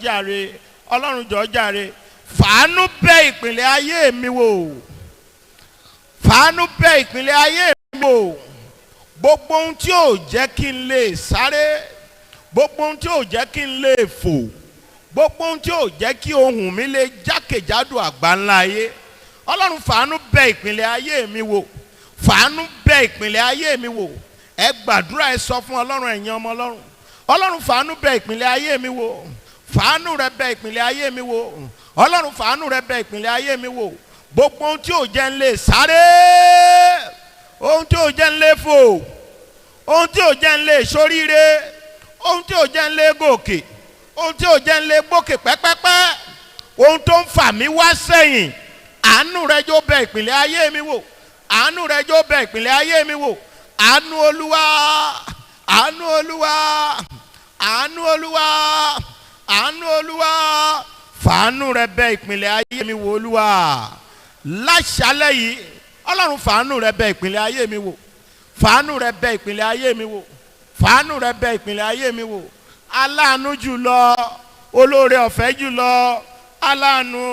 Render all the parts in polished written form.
jàre, Ọlọ́run jọ̀ọ́ jàre, fàánú bẹ̀ ìpìlẹ̀ ayé mi wò, fàánú bẹ̀ ìpìlẹ̀ ayé mi wò, gbogbo ohun tí ò jẹ́ kí n lè sáré, gbogbo ohun tí ò jẹ́ kí n lè fò, gbogbo ohun tí ò jẹ́ kí ohùn mi lè jákèjádò àgbáńlá ayé, Ọlọ́run fàánú bẹ̀ ìpìlẹ̀ ayé mi wò, fàánú bẹ̀ ìpìlẹ̀ ayé mi wò. Ẹ gbàdúrà, ẹ sọ fún Ọlọ́run, ẹ̀yin ọmọ Ọlọ́run, Ọlọ́run fàánú bẹ̀ ìpìlẹ̀ ayé mi wò, fàánú rẹ bẹ̀ ìpìlẹ̀ ayé mi wò, Ọlọ́run fàánú rẹ bẹ̀ ìpìlẹ̀ ayé mi wò, gbogbo ohun tí ò jẹ́ n lè sáré, ohun tí ò jẹ́ n lè fò, ohun tí ò jẹ́ n lè ṣoríire, ohun tí ò jẹ́ n lè gòkè, ohun tí ò jẹ́ n lè gbókè pẹ́pẹ́pẹ́, ohun tó ń fà mí wá sẹ́yìn, àánú rẹ jọ̀ọ́ bẹ̀ ìpìlẹ̀ ayé mi wò, àánú rẹ jọ̀ọ́ bẹ̀ ìpìlẹ̀ ayé mi wò, àánú Olúwa, àánú Olúwa, àánú Olúwa, àánú Olúwa, fàánú rẹ bẹ̀ ìpìlẹ̀ ayé mi wò Olúwa. Láṣálẹ́ yìí Ọlọ́run fàánú rẹ bẹ̀ ìpìlẹ̀ ayé mi wò, fàánú rẹ bẹ̀ ìpìlẹ̀ ayé mi wò, fàánú rẹ bẹ̀ ìpìlẹ̀ ayé mi wò. Aláàánú jùlọ, olóore ọ̀fẹ́ jùlọ, aláàánú,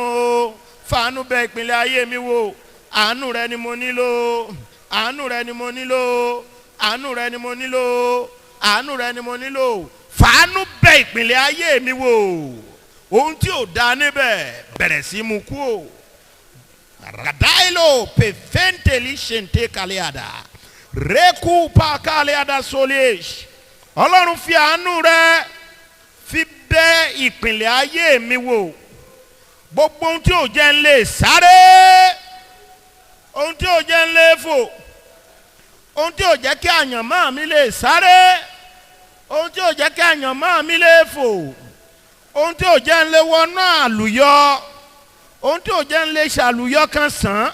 fàánú bẹ̀ ìpìlẹ̀ ayé mi wò. Àánú rẹ ni mo nílò, àánú rẹ ni mo nílò, àánú rẹ ni mo nílò, àánú rẹ ni mo nílò. Fàánú bẹ̀ ìpìlẹ̀ ayé mi wò. Ohun tí ò dá níbẹ̀ bẹ̀rẹ̀ sí mú kú o. Radailo pefenteli shente kaleada, reku pa kaleada solish. Ọlọ́run fi àánú rẹ fi bẹ̀ ìpìlẹ̀ ayé mi wò. Gbogbo ohun tí ò jẹ́ n lè sáré, ohun tí ò jẹ́ n lè fò, ohun tí ò jẹ́ kí àyànmọ́ mi lè sáré, ohun tí ò jẹ́ kí àyànmọ́ mi lè fò, ohun tí ò jẹ́ n lè wọnú àlùyọ, ohun tí ò jẹ́ n lè ṣàlùyọ kan sàn,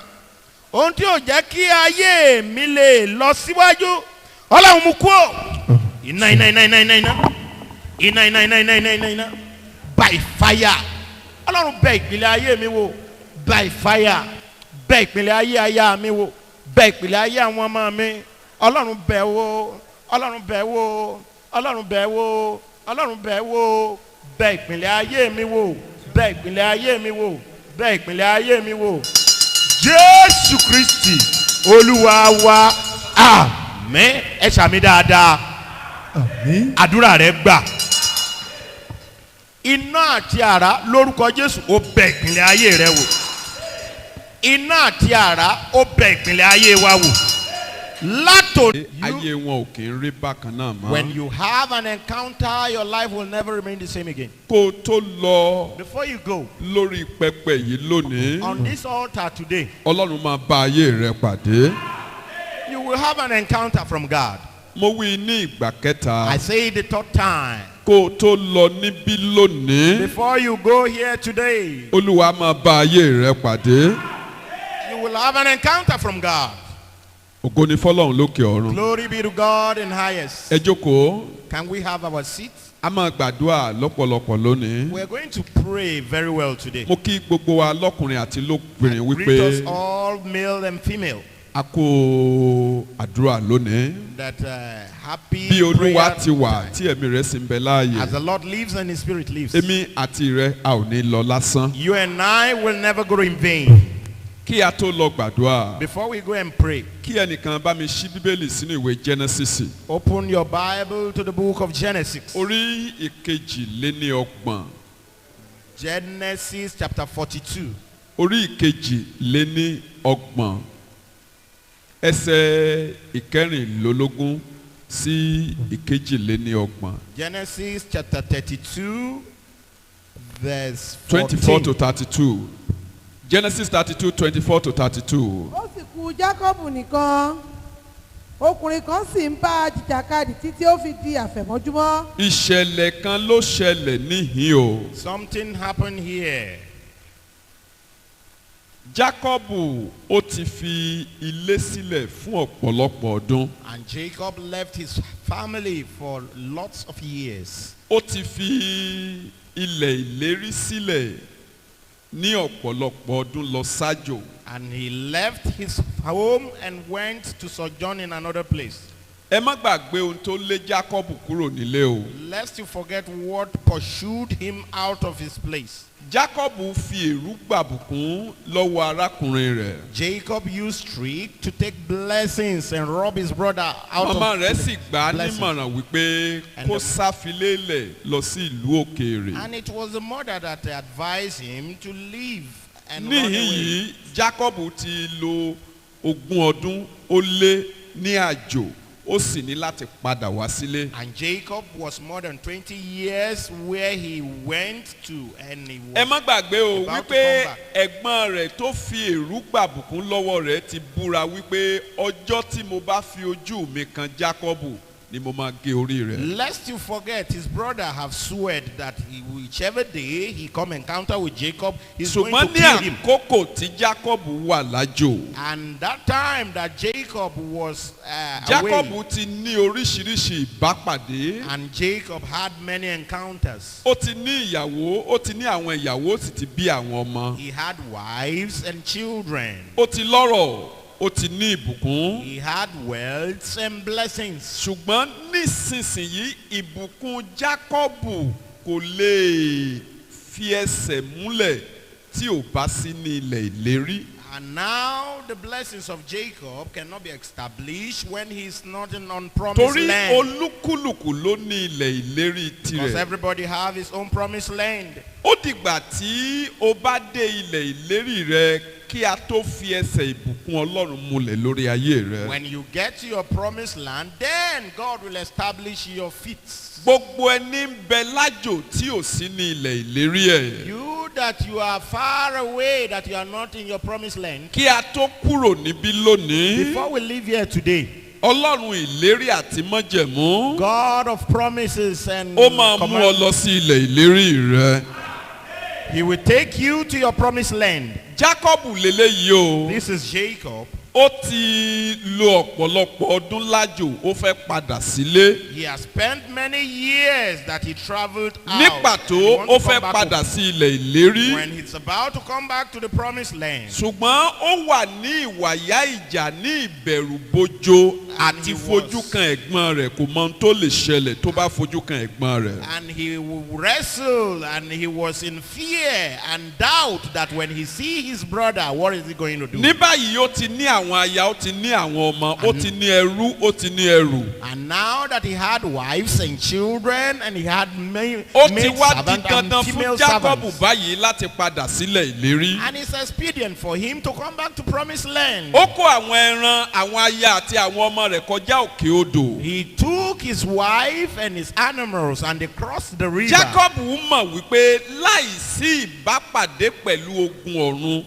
ohun tí ò jẹ́ kí ayé mi lè lọ síwájú, Ọlọ́run mú kúrò. Iná iná iná iná iná iná iná iná iná iná iná iná iná by fire. Ọlọ́run bẹ̀ ìpìlẹ̀ ayé mi wò by fire. Bẹ̀ ìpìlẹ̀ ayé aya mi wò, bẹ̀ ìpìlẹ̀ ayé àwọn ọmọ mi. Ọlọ́run bẹ̀ wò, Ọlọ́run bẹ̀ wò, Ọlọ́run bẹ̀ wò, Ọlọ́run bẹ̀ wò. Bẹ̀ ìpìlẹ̀ ayé mi wò, bẹ̀ ìpìlẹ̀ ayé mi wò, bẹ̀ ìpìlẹ̀ ayé mi wò. Jésù Kristi Olúwa wa, àmín. Ẹ ṣàmì dáadáa. Àmín. Àdúrà rẹ gbà. Iná àti àrá lórúkọ Jésù ó bẹ̀ ìpìlẹ̀ ayé rẹ wò. Iná àti àrá ó bẹ̀ ìpìlẹ̀ ayé wa wò. Ayé wọn ò kì í rí bákan náà mọ́. When you have an encounter, your life will never remain the same again. Kó o tó lọ Before you go lórí pẹpẹ yìí lónìí, on this altar today, Ọlọ́run máa bá ayé rẹ pàdé. you will have an encounter from God. Mo wí ní ìgbà kẹta. I say it the third time. Kó o tó lọ níbí lónìí, Before you go here today, Olúwa máa bá ayé rẹ pàdé. you will have an encounter from God. Ògo ni fọ́lọ́run lókè ọ̀run. Glory be to God in highest. Ẹ jókòó. Can we have our seats? A máa gbàdúrà lọ́pọ̀lọpọ̀ lónìí. We're going to pray very well today. Mo kí gbogbo wa lọ́kùnrin àti lóbìnrin wípé Greet us all, male and female, a kó àdúrà lónìí. that happy Bí Olúwa prayer ti wà time. tí ẹ̀mí rẹ̀ sì ń bẹ láàyè. As the Lord lives and His Spirit lives, Èmi àti rẹ a ò ní lọ lásán. you and I will never go in vain. Kí a tó lọ gbàdúrà, Before we go and pray, kí ẹnìkan bá mi ṣí Bíbélì sínú ìwé Genesis. open your Bible to the book of Genesis. Orí ìkejì-lé-ní-ọgbọ̀n. Genesis chapter 42. Orí ìkejì-lé-ní-ọgbọ̀n. Ẹsẹ̀ ìkẹrìnlélógún sí ìkejì-lé-ní-ọgbọ̀n. Genesis chapter 32, verse 24 to 14. 32. Genesis 32, 24 to 32. Ó sì kù Jákọ́bù nìkan, ọkùnrin kan sì ń bá a jìjàkadì títí ó fi di àfẹ̀mọ́júmọ́. Ìṣẹ̀lẹ̀ kan ló ṣẹlẹ̀ níhìn o. Something happened here. Jákọ́bù ó ti fi ilé sílẹ̀ fún ọ̀pọ̀lọpọ̀ ọdún. And Jacob left his family for lots of years. Ó ti fi ilẹ̀ ìlérí sílẹ̀ ní ọ̀pọ̀lọpọ̀ ọdún lọ sájò. And he left his home and went to sojourn in another place. ẹ má gbàgbé ohun tó lé Jacob kúrò nílé o. Lest you forget what pursued him out of his place. Jacob fi èrú gbàbùkún lọ́wọ́ arákùnrin rẹ̀. Jacob used trick to take blessings and rob his brother out Màmá of rẹ̀ sì gbà á blessings. nímọ̀ràn wípé kó sáfilélẹ̀ lọ sí ìlú òkèèrè. And it was the mother that advised him to leave and run Níhìn away. yìí Jacob ti lo 20 ọdún ó lé ní àjò ó sì ní láti padà wá sílé. And Jacob was more than 20 years where he went to, and he Ẹ was má gbàgbé o about to wípé come back. ẹ̀gbọ́n rẹ̀ tó fi èrú gbàbùkún lọ́wọ́ rẹ̀ ti búra wípé ọjọ́ tí mo bá fi ojú mi kan Jacob ni mo máa gé orí rẹ̀. Lest you forget, his brother have sworn that whichever day he come encounter with Jacob, he's going Ṣùgbọ́n to ní kill him. àkókò tí Jacob wà lájò, And that time that Jacob was Jacob away, ti ní oríṣiríṣi ìbápàdé. and Jacob had many encounters. Ó ti ní ìyàwó, ó ti ní àwọn ìyàwó, ó sì ti bí àwọn ọmọ. He had wives and children. Ó ti lọ́rọ̀, ó ti ní ìbùkún. He had wealth and blessings. Ṣùgbọ́n nísinsìnyí ìbùkún Jákọ́bù kò lè fi ẹsẹ̀ múlẹ̀ tí ò bá sí ní ilẹ̀ ìlérí. And now the blessings of Jacob cannot be established when he's not in unpromised Torí land. olúkúlùkù ló ní ilẹ̀ ìlérí Because tirẹ̀. everybody have his own promised land. Ó dìgbà tí o bá dé ilẹ̀ ìlérí rẹ kí a tó fi ẹsẹ̀ ìbùkún Ọlọ́run múlẹ̀ lórí ayé rẹ. When you get to your promised land, then God will establish your feet. Gbogbo ẹni ń bẹ lájò tí ò sí ní ilẹ̀ ìlérí ẹ̀. You that you are far away, that you are not in your promised land. Kí a tó kúrò níbí lónìí, Before we leave here today, Ọlọ́run ìlérí àti májẹ̀mú God of promises and ó máa mú ọ command, lọ sí ilẹ̀ ìlérí rẹ. He will take you to your promised land. Jacob lélẹ́yìí o. This is Jacob. Ó ti lo ọ̀pọ̀lọpọ̀ ọdún lájò, ó fẹ́ padà sílé. He has spent many years that he traveled out. Ní and he pàtó, wants ó to come fẹ́ back padà home. sí ilẹ̀ ìlérí. When he's about to come back to the promised land, Ṣùgbọ́n ó wà ní ìwàyà ìjà ní ìbẹ̀rù bojo àti he fojú was- kan ẹ̀gbọ́n rẹ̀ kò mọ ohun tó lè ṣẹlẹ̀ tó bá fojú kan ẹ̀gbọ́n rẹ̀. and he wrestled, and he was in fear and doubt that when he see his brother, what is he going to do? Ní báyìí ó ti ní àwọn aya, ó ti ní àwọn ọmọ, ó ti ní ẹrú, ó ti ní ẹrù. And now that he had wives and children, and he had male Ó ti wá di servants dandan and fún female Jacob servants, báyìí láti padà sílẹ̀ ìlérí. and it's expedient for him to come back to promised land. Ó kó àwọn ẹran, àwọn aya àti àwọn ọmọ rẹ̀ kọjá òkè odò. He took his wife and his animals, and they crossed the river. Jacob mọ̀ wípé láìsí ìbápàdé pẹ̀lú ogun ọ̀run,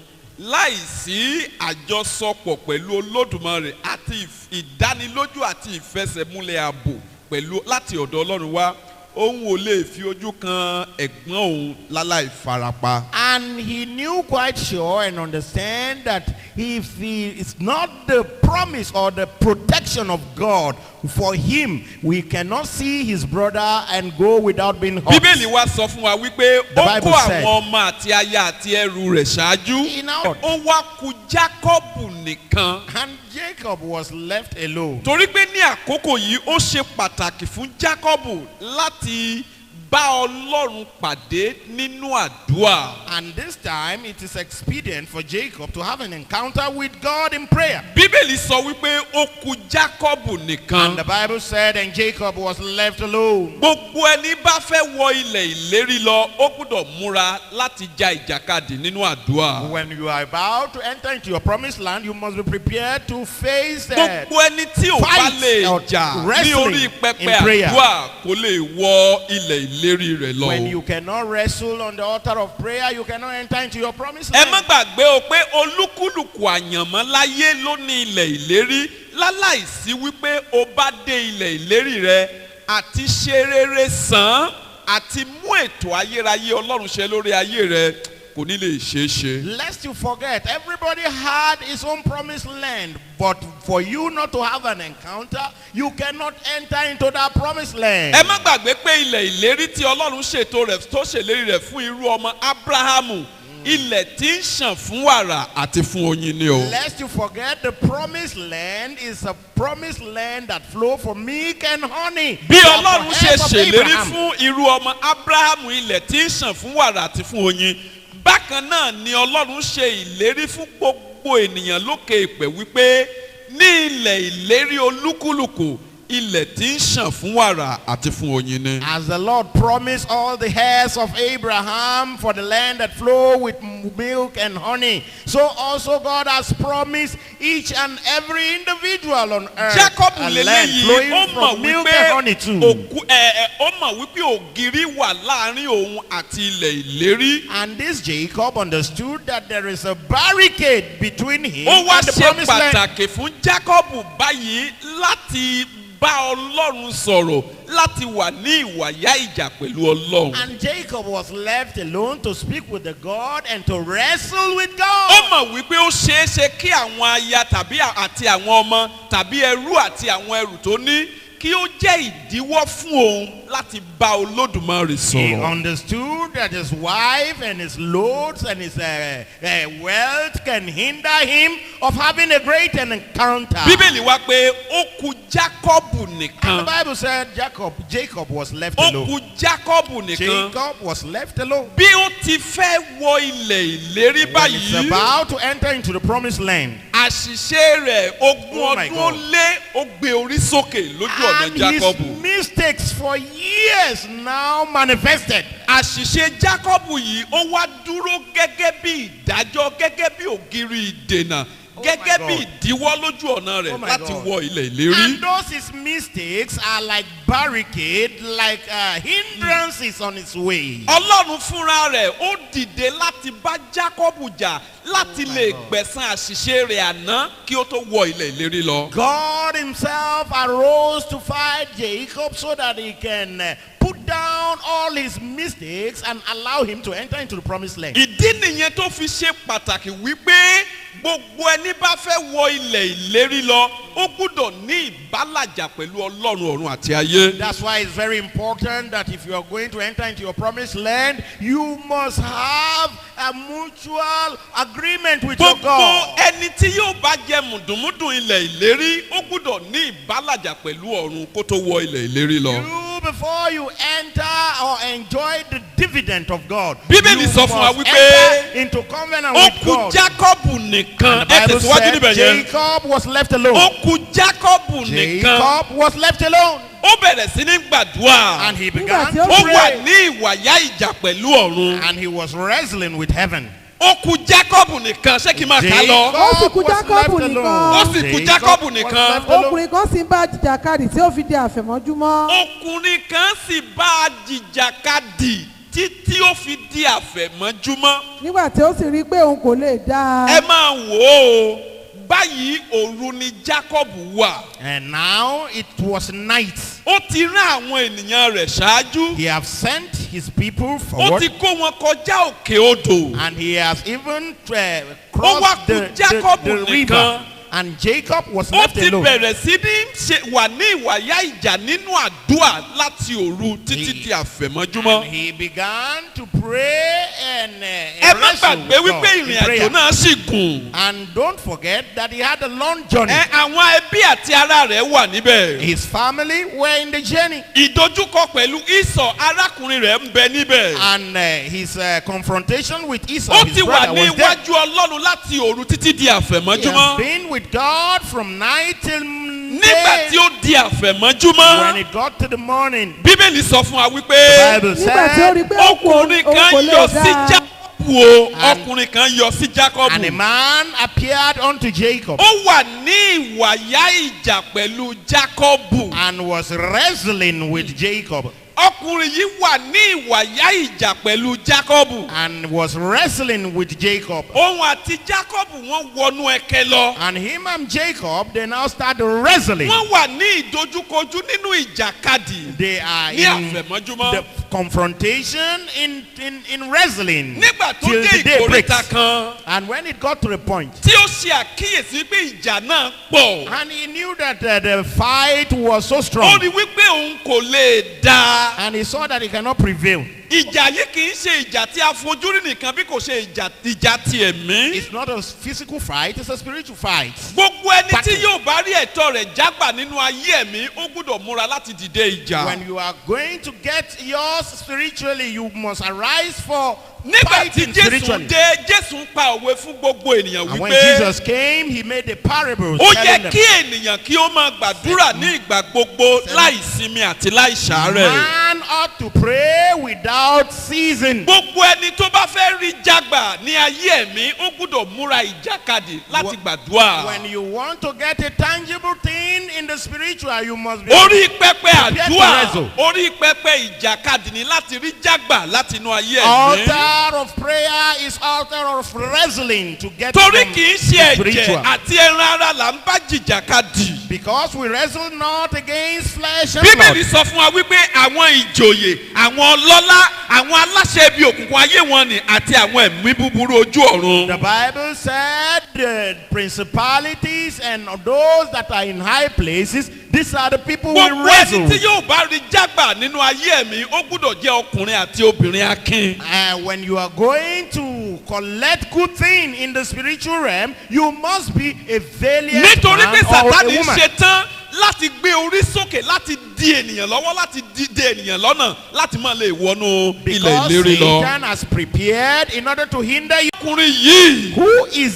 láìsí àjọsọpọ̀ pẹ̀lú Olódùmarè àti ìdánilójú àti ìfẹsẹ̀múlẹ̀ ààbò pẹ̀lú láti ọ̀dọ̀ Ọlọ́run wá, òun ò lè fi ojú kan ẹ̀gbọ́n òun láláì farapa. And he knew quite sure and understand that if it's not the promise or the protection of God for him, we cannot see his brother and go without being hurt. Bíbélì wa sọ fún wa wípé The ó Bible kó said- àwọn ọmọ àti aya àti ẹrù rẹ̀ ṣáájú. He now- Ó wá kù Jákọ́bù nìkan. And Jacob was left alone. Torí pé ní àkókò yìí ó ṣe pàtàkì fún Jákọ́bù láti bá Ọlọ́run pàdé nínú àdúrà. And this time it is expedient for Jacob to have an encounter with God in prayer. Bíbélì sọ wípé ó kù Jákọ́bù And nìkan. the Bible said, and Jacob was left alone. Gbogbo ẹni bá fẹ́ wọ ilẹ̀ ìlérí lọ, ó gbọ́dọ̀ múra láti ja ìjàkadì nínú àdúrà. When you are about to enter into your promised land, you must be prepared to face Gbogbo ẹni tí ò bá fight lè or jà ní wrestling orí in pẹpẹ prayer. àdúrà kò lè wọ ilẹ̀ ìlérí rẹ̀ lọ. When you cannot wrestle on the altar of prayer, you cannot enter into your promised Ẹ má land. gbàgbé o pé olúkúlùkù àyànmọ́ láyé ló ní ilẹ̀ ìlérí láláìsí wípé o bá dé ilẹ̀ ìlérí rẹ àti ṣe rere sàn àti mú ètò ayérayé Ọlọ́run ṣẹ lórí ayé rẹ kò ní lè ṣeé ṣe. Lest you forget, everybody had his own promised land, but for you not to have an encounter, you cannot enter into that promised land. Ẹ má gbàgbé pé ilẹ̀ ìlérí tí Ọlọ́run ṣètò rẹ̀ tó ṣèlérí rẹ̀ fún irú ọmọ Ábúráhámù ilẹ̀ tí ń ṣàn fún wàrà àti fún oyin ni o. Lest you forget, the promised land is a promised land that flow for milk and honey. Bí That Ọlọ́run the ṣe heirs of ṣèlérí Abraham. fún irú ọmọ Ábúráhámù ilẹ̀ tí ń ṣàn fún wàrà àti fún oyin, bákan náà ni Ọlọ́run ṣe ìlérí fún gbogbo ènìyàn lókè ìpẹ́ wípé ní ilẹ̀ ìlérí olúkúlùkù ilẹ̀ tí ń ṣàn fún wàrà àti fún oyin ni. As the Lord promised all the heirs of Abraham for the land that flow with milk and honey, so also God has promised each and every individual on earth Jacob a land lélẹ́yìí flowing ó mọ̀ from milk wípé and honey too. ó mọ̀ wípé ògiri wà láàrin òun àti ilẹ̀ ìlérí. And this Jacob understood that there is a barricade between him Ó wá and the ṣe promised land. pàtàkì fún Jacob báyìí láti bá Ọlọ́run sọ̀rọ̀ láti wà ní ìwàyà ìjà pẹ̀lú Ọlọ́run. And Jacob was left alone to speak with the God and to wrestle with Ó God. mọ̀ wípé ó ṣeé ṣe kí àwọn aya tàbí àti àwọn ọmọ tàbí ẹrú àti àwọn ẹrù tó ní kí ó jẹ́ ìdíwọ́ fún òun láti bá Olódùmarè He sọ̀rọ̀. understood that his wife and his loads and his wealth can hinder him of having a great encounter. Bíbélì wá pé ó kù Jákọ́bù And the nìkan. Bible said Jacob was left Ó alone. kù Jákọ́bù nìkan. Jacob was left alone. Bí ó ti fẹ́ wọ ilẹ̀ ìlérí When he's báyìí, about to enter into the promised land, àṣìṣe rẹ̀ ogún Oh my ọdún ó God. lé ó gbé orí sókè lójú ọ̀nà and his Jákọ́bù. mistakes for years now manifested. Àṣìṣe Jákọ́bù yìí ó wá dúró gẹ́gẹ́ bí ìdájọ́, gẹ́gẹ́ bí ògiri ìdènà, gẹ́gẹ́ my bí God. ìdíwọ́ lójú ọ̀nà rẹ̀ Oh my láti God. wọ ilẹ̀ ìlérí. And those his mistakes are like barricade, like hindrances on his way. Ọlọ́run fúnra rẹ̀ ó dìde láti bá Jákọ́bù jà láti my lè God. gbẹ̀san àṣìṣe rẹ̀ àná kí ó tó wọ ilẹ̀ ìlérí lọ. God himself arose to fight Jacob so that he can put down all his mistakes and allow him to enter into the promised land. Ìdí nìyẹn tó fi ṣe pàtàkì wípé gbogbo ẹni bá fẹ́ wọ ilẹ̀ ìlérí lọ ó gbúdọ̀ ní ìbálàjà pẹ̀lú Ọlọ́run ọ̀run àti ayé. That's why it's very important that if you are going to enter into your promised land, you must have a mutual agreement with your Gbogbo God. ẹni tí yóò bá jẹ mùdùnmúdùn ilẹ̀ ìlérí ó gbúdọ̀ ní ìbálàjà pẹ̀lú ọ̀run kó tó wọ ilẹ̀ ìlérí lọ. You, before you enter or enjoy the dividend of God, Bíbélì you sọ fún wa must wípé enter into covenant ó with kù God. Jákọ́bù nìkan. And the Ẹ Bible tẹ̀síwájú said níbẹ̀ yẹn. Jacob was left alone. Ó kù Jákọ́bù nìkan. Jacob was left alone. Ó bẹ̀rẹ̀ sí ní gbàdúrà. And he began Nígbà tí to Ó wà pray. ní ìwàyà ìjà pẹ̀lú ọ̀run. And he was wrestling with heaven. Ó kù Jákọ́bù nìkan, ṣé kí n máa kà á lọ? Ó sì kù was Jákọ́bù left nìkan. alone. Ó sì kù Jacob Jákọ́bù was nìkan. left alone. ọkùnrin kan sì ń bá jìjàkadì tí ó fi di àfẹ̀mọ́júmọ́. Ọkùnrin kan sì bá a jìjàkadì títí ó fi di àfẹ̀mọ́júmọ́. nígbà tí ó sì rí i pé òun kò lè dá Ẹ a. máa wò ó, báyìí òru ni Jákọ́bù wà. And now it was night. Ó ti rán àwọn ènìyàn rẹ̀ ṣáájú. He have sent his people Ó forward. ti kó wọn kọjá òkè odò. And he has even Ó wá crossed kù Jákọ́bù the nìkan. river. And Jacob was Ó left ti alone. bẹ̀rẹ̀ sí ní wà ní ìwàyà ìjà nínú àdúrà láti òru títí di And àfẹ̀mọ́júmọ́. he began to pray and Ẹ má wrestle gbàgbé with wípé God in ìrìn àjò prayer. náà sì gùn. And don't forget that he had a long journey. Àwọn ẹbí àti ará rẹ̀ wà níbẹ̀. His family were in the journey. Ìdojúkọ pẹ̀lú Ísọ̀ arákùnrin rẹ̀ ń bẹ níbẹ̀. And his confrontation with Esau, Ó his ti wà brother, ní was there. iwájú Ọlọ́run láti òru títí di He has àfẹ̀mọ́júmọ́. been with God from night till Nígbà day. tí ó di When àfẹ̀mọ́júmọ́, it got to the morning, Bíbélì sọ fún wa the wípé Bible nígbà tí ó rí i said, pé òun ọkùnrin kò kan lè yọ sí dá a. Jákọ́bù o. And- Ọkùnrin kan yọ sí and a Jákọ́bù. man appeared unto Jacob Ó wà ní ìwàyà ìjà pẹ̀lú Jákọ́bù. and was wrestling with Jacob. Ọkùnrin yìí wà ní ìwàyà ìjà pẹ̀lú Jákọ́bù. And was wrestling with Jacob. Òun àti Jákọ́bù wọ́n wọnú ẹkẹ lọ. And him and Jacob, they now start wrestling. Wọ́n wà ní ìdojúkojú nínú ìjàkadì They are ní in àfẹ̀mọ́júmọ́. the confrontation in wrestling Nígbà tó till dé the day breaks. ìkórìtà kan And when it got to the point, tí ó ṣe àkíyèsí pé ìjà náà pọ̀. and he knew that the fight was so Ó strong, rí wípé òun kò lè dá. and he saw that he cannot prevail. ìjà yìí kì í ṣe ìjà tí a fojú rí nìkan bí kò ṣe ìjà ti ẹ̀mí. It's not a physical fight, it's a spiritual fight. Gbogbo ẹni tí yóò bá rí ẹ̀tọ́ rẹ̀ jágbà nínú ayé ẹ̀mí ó gbọ́dọ̀ múra láti dìde ìjà. When you are going to get yours spiritually, you must arise for nígbà tí fighting Jésù spiritually. dé Jésù ń pa òwe fún gbogbo ènìyàn And when wípé Jesus came, he made a parable ó telling yẹ them, kí ènìyàn kí ó máa gbàdúrà ní ìgbà gbogbo láì sinmi àti láì ṣàárẹ̀. man ought to pray without ceasing. Gbogbo ẹni tó bá fẹ́ rí jágbà ní ayé ẹ̀mí ó gbọ́dọ̀ múra ìjàkadì láti gbàdúrà. When you want to get a tangible thing in the spiritual, you must be Orí pẹpẹ to àdúrà wrestle. orí pẹpẹ ìjàkadì ni láti rí jágbà láti inú ayé ẹ̀mí. Altar of prayer is altar of wrestling to get Torí from kì í the ṣe ẹ̀jẹ̀ spiritual. àti ẹran ara là ń bá jìjàkadì. Because we wrestle not against flesh and Bíbélì blood. sọ fún wa wípé àwọn ìjòyè, àwọn ọlọ́lá, àwọn aláṣẹ ibi òkùnkùn ayé wọn ni àti àwọn ẹ̀mí búburú ojú ọ̀run. The Bible said the principalities and those that are in high places, these are the people we Gbogbo wrestle ẹni tí with. yóò bá rí jágbà nínú ayé ẹ̀mí ó gbúdọ̀ jẹ́ ọkùnrin àti obìnrin akin. And when you are going to collect good thing in the spiritual realm, you must be a valiant Nítorí pé man or a Sátánì woman. ṣe tán láti gbé orí sókè láti di ènìyàn lọ́wọ́ láti dìde ènìyàn lọ́nà láti máa lè wọnú ilẹ̀ Because ìlérí lọ. Satan has prepared in order to hinder you. Ọkùnrin yìí,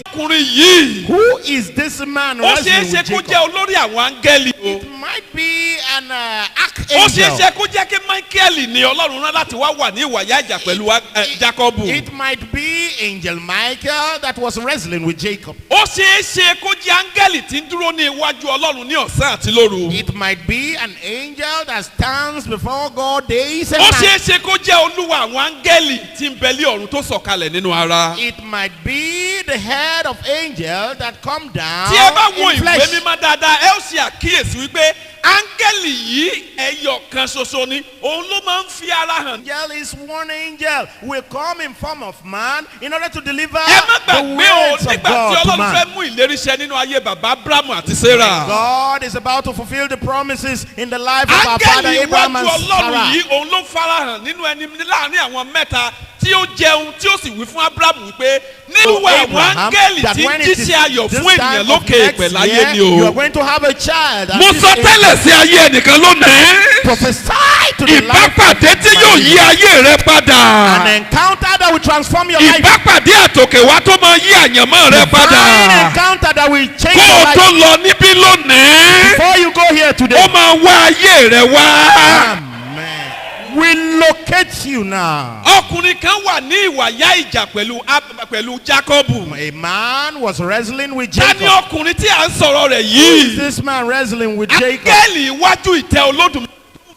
ọkùnrin yìí, Who is this man ó ṣeé wrestling ṣe with kó Jacob? jẹ́ olórí àwọn áńgẹ́lì o. It might be an Ó ṣeé archangel. ṣe kó jẹ́ kí Michael ní Ọlọ́run rán láti wá wà ní ìwàyà ìjà pẹ̀lú Jacob. It might be Angel Michael that was wrestling with Jacob. Ó ṣeé ṣe kó jẹ́ áńgẹ́lì tí ń dúró ní iwájú Ọlọ́run ní ọ̀sán àti lóru. It might be an angel that stands before God days and Ó ṣeé nights. ṣe kó jẹ́ olúwa àwọn áńgẹ́lì tí ń bẹ lé ọ̀run tó sọ̀kalẹ̀ nínú ara. It might be the head of angel that come down Tí ẹ bá wo in ìwé flesh. mímọ́ dáadáa ẹ ó ṣe àkíyèsí wípé áńgẹ́lì yìí ẹyọ kan ṣoṣo ni òun ló máa ń fi ara hàn. Angel is one angel will come in form of man in order to deliver Ẹ má the gbàgbé o words of nígbà tí God to Ọlọ́run man. fẹ́ mú ìlérí ṣẹ nínú ayé bàbá Abrahamu àti Sarah. God is about to fulfill the promises in the life of our father Áńgẹ́lì Abraham iwájú and Ọlọ́run Sarah. yìí òun ló farahàn nínú ẹni láàrin àwọn mẹ́ta tí ó jẹun tí ó sì wí fún Abrahamu wípé nínú àwọn Abraham, áńgẹ́lì that tí when ń it is jíṣẹ́ ayọ̀ this fún time ènìyàn of lókè next ìpè láyé year, ni you o. are going to have a child. and Mo this sọ angel tẹ́lẹ̀ sí ayé ẹnìkan lónìí. prophesy to the life Ìbápàdé tí yóò yí ayé rẹ an padà. encounter that will transform your life. Ìbápàdé àtòkèwá tó máa yí àyànmọ́ rẹ An padà. encounter that will change Kó your o life. tó lọ níbí lónìí, Before you go here ó today, máa wá ayé rẹ wá. amen, will locate you now. Ọkùnrin kan wà ní ìwàyà ìjà pẹ̀lú Jákọ́bù. A man was wrestling with Ta ni Jacob. ọkùnrin tí à ń sọ̀rọ̀ rẹ̀ Who is yìí? this man wrestling with Jacob? Áńgẹ́lì iwájú ìtẹ́ Olódùmarè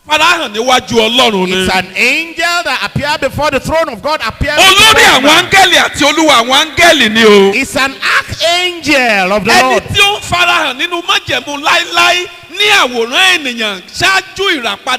farahàn níwájú Ọlọ́run ni. It's an angel that appeared before the throne of God. Appeared Olórí before àwọn man. áńgẹ́lì àti olúwa àwọn áńgẹ́lì ni o. It's an archangel of the Ẹni Lord. tí ó ń farahàn nínú májẹ̀mú láíláí ní àwòrán ènìyàn ṣáájú ìràpadà